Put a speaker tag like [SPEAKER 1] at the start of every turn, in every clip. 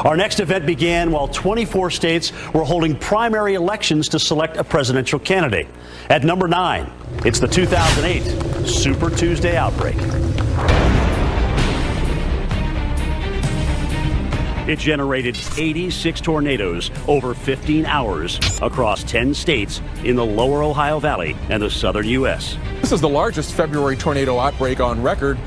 [SPEAKER 1] Our next event began while 24 states were holding primary elections to select a presidential candidate. At number 9, it's the 2008 Super Tuesday outbreak. It generated 86 tornadoes over 15 hours across 10 states in the lower Ohio Valley and the southern U.S.
[SPEAKER 2] This is the largest February tornado outbreak on record.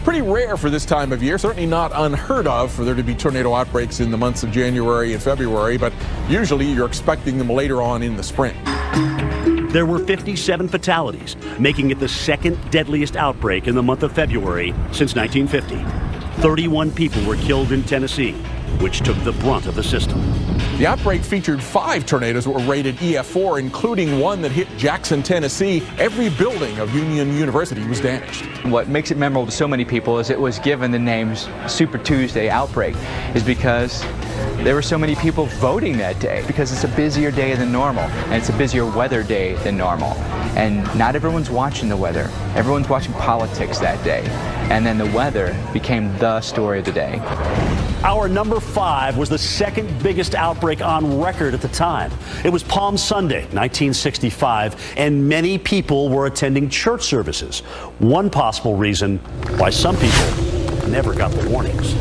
[SPEAKER 2] Pretty rare for this time of year, certainly not unheard of for there to be tornado outbreaks in the months of January and February, but usually you're expecting them later on in the spring.
[SPEAKER 1] There were 57 fatalities, making it the second deadliest outbreak in the month of February since 1950. 31 people were killed in Tennessee, which took the brunt of the system.
[SPEAKER 2] The outbreak featured 5 tornadoes that were rated EF4, including one that hit Jackson, Tennessee. Every building of Union University was damaged.
[SPEAKER 3] What makes it memorable to so many people is it was given the names Super Tuesday Outbreak, is because there were so many people voting that day, because it's a busier day than normal, and it's a busier weather day than normal. And not everyone's watching the weather. Everyone's watching politics that day. And then the weather became the story of the day.
[SPEAKER 1] Our number 5 was the second biggest outbreak on record at the time. It was Palm Sunday, 1965, and many people were attending church services. One possible reason why some people never got the warnings.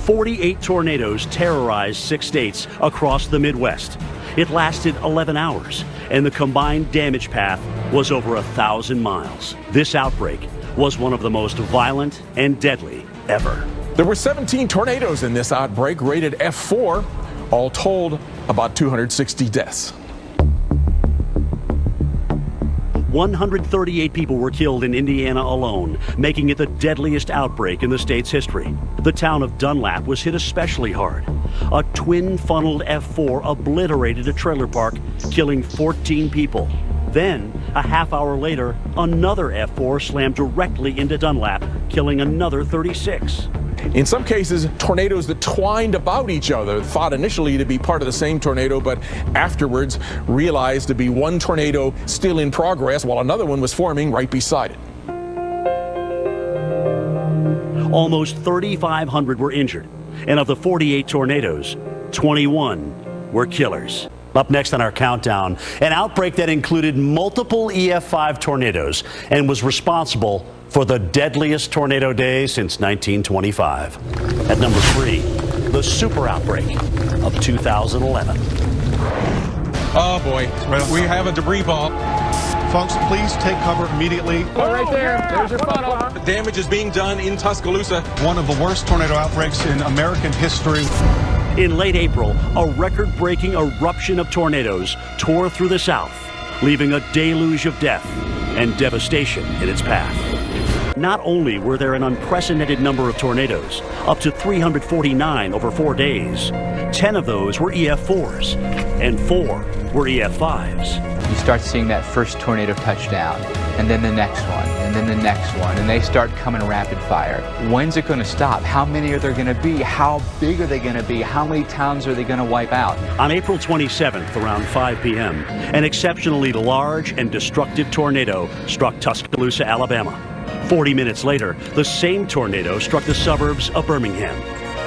[SPEAKER 1] "48 tornadoes terrorized 6 states across the Midwest. It lasted 11 hours, and the combined damage path was over 1,000 miles. This outbreak was one of the most violent and deadly ever.
[SPEAKER 2] There were 17 tornadoes in this outbreak, rated F4. All told, about 260 deaths.
[SPEAKER 1] 138 people were killed in Indiana alone, making it the deadliest outbreak in the state's history. The town of Dunlap was hit especially hard. A twin-funneled F4 obliterated a trailer park, killing 14 people. Then, a half hour later, another F4 slammed directly into Dunlap, killing another 36.
[SPEAKER 2] In some cases, tornadoes that twined about each other, thought initially to be part of the same tornado, but afterwards realized to be one tornado still in progress while another one was forming right beside it.
[SPEAKER 1] Almost 3,500 were injured, and of the 48 tornadoes, 21 were killers. Up next on our countdown, an outbreak that included multiple EF5 tornadoes and was responsible for the deadliest tornado day since 1925. At number 3, the super outbreak of 2011.
[SPEAKER 4] Oh boy, we have a debris ball.
[SPEAKER 5] Folks, please take cover immediately.
[SPEAKER 2] Oh, right there. There's your funnel.
[SPEAKER 4] The damage is being done in Tuscaloosa.
[SPEAKER 5] One of the worst tornado outbreaks in American history.
[SPEAKER 1] In late April, a record-breaking eruption of tornadoes tore through the South, leaving a deluge of death and devastation in its path. Not only were there an unprecedented number of tornadoes, up to 349 over 4 days, 10 of those were EF4s, and 4 were EF5s.
[SPEAKER 3] You start seeing that first tornado touchdown, and then the next one, and then the next one, and they start coming rapid fire. When's it going to stop? How many are there going to be? How big are they going to be? How many towns are they going to wipe out?
[SPEAKER 1] On April 27th, around 5 p.m., an exceptionally large and destructive tornado struck Tuscaloosa, Alabama. 40 minutes later, the same tornado struck the suburbs of Birmingham.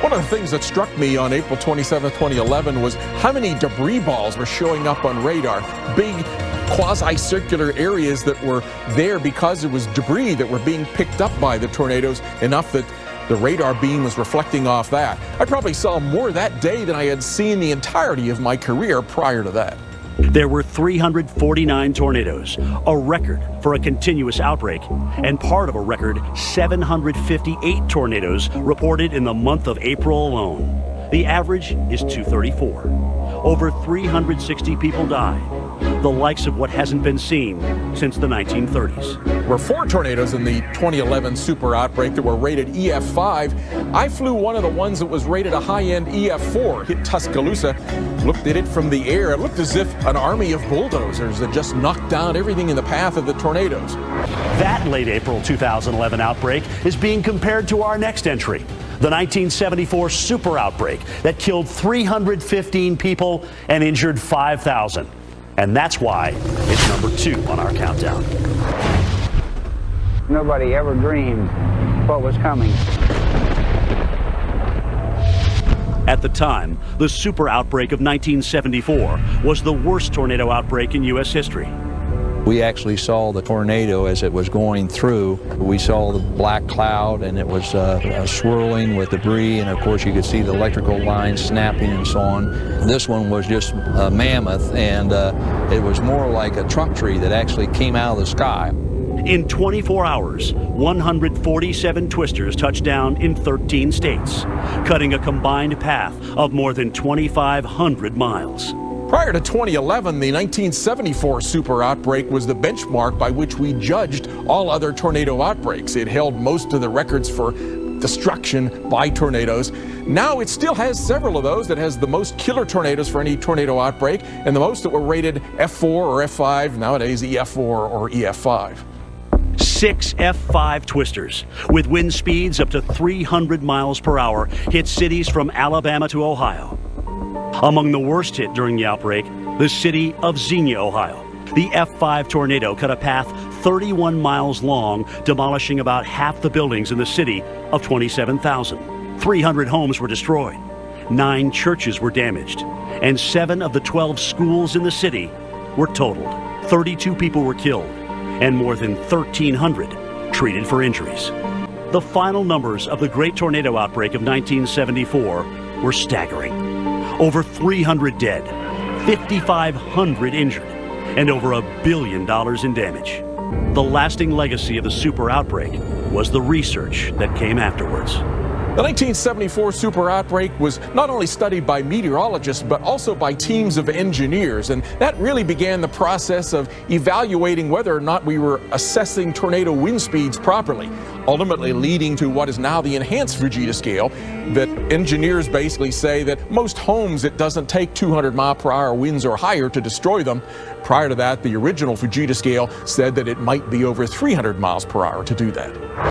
[SPEAKER 2] One of the things that struck me on April 27, 2011 was how many debris balls were showing up on radar. Big quasi-circular areas that were there because it was debris that were being picked up by the tornadoes, enough that the radar beam was reflecting off that. I probably saw more that day than I had seen the entirety of my career prior to that.
[SPEAKER 1] There were 349 tornadoes, a record for a continuous outbreak, and part of a record 758 tornadoes reported in the month of April alone. The average is 234. Over 360 people died, the likes of what hasn't been seen since the 1930s.
[SPEAKER 2] There were 4 tornadoes in the 2011 super outbreak that were rated EF5. I flew one of the ones that was rated a high-end EF4, hit Tuscaloosa, looked at it from the air. It looked as if an army of bulldozers had just knocked down everything in the path of the tornadoes.
[SPEAKER 1] That late April 2011 outbreak is being compared to our next entry, the 1974 super outbreak that killed 315 people and injured 5,000. And that's why it's number 2 on our countdown.
[SPEAKER 6] Nobody ever dreamed what was coming.
[SPEAKER 1] At the time, the super outbreak of 1974 was the worst tornado outbreak in U.S. history.
[SPEAKER 7] We actually saw the tornado as it was going through. We saw the black cloud, and it was swirling with debris, and of course you could see the electrical lines snapping and so on. This one was just mammoth, and it was more like a trunk tree that actually came out of the sky.
[SPEAKER 1] In 24 hours, 147 twisters touched down in 13 states, cutting a combined path of more than 2,500 miles.
[SPEAKER 2] Prior to 2011, the 1974 super outbreak was the benchmark by which we judged all other tornado outbreaks. It held most of the records for destruction by tornadoes. Now it still has several of those. That has the most killer tornadoes for any tornado outbreak, and the most that were rated F4 or F5, nowadays EF4 or EF5.
[SPEAKER 1] 6 F5 twisters, with wind speeds up to 300 miles per hour, hit cities from Alabama to Ohio. Among the worst hit during the outbreak, the city of Xenia, Ohio. The F5 tornado cut a path 31 miles long, demolishing about half the buildings in the city of 27,000. 300 homes were destroyed, 9 churches were damaged, and 7 of the 12 schools in the city were totaled. 32 people were killed, and more than 1,300 treated for injuries. The final numbers of the great tornado outbreak of 1974 were staggering. Over 300 dead, 5,500 injured, and over $1 billion in damage. The lasting legacy of the super outbreak was the research that came afterwards.
[SPEAKER 2] The 1974 super outbreak was not only studied by meteorologists, but also by teams of engineers, and that really began the process of evaluating whether or not we were assessing tornado wind speeds properly, ultimately leading to what is now the enhanced Fujita scale, that engineers basically say that most homes, it doesn't take 200 mile per hour winds or higher to destroy them. Prior to that, the original Fujita scale said that it might be over 300 miles per hour to do that.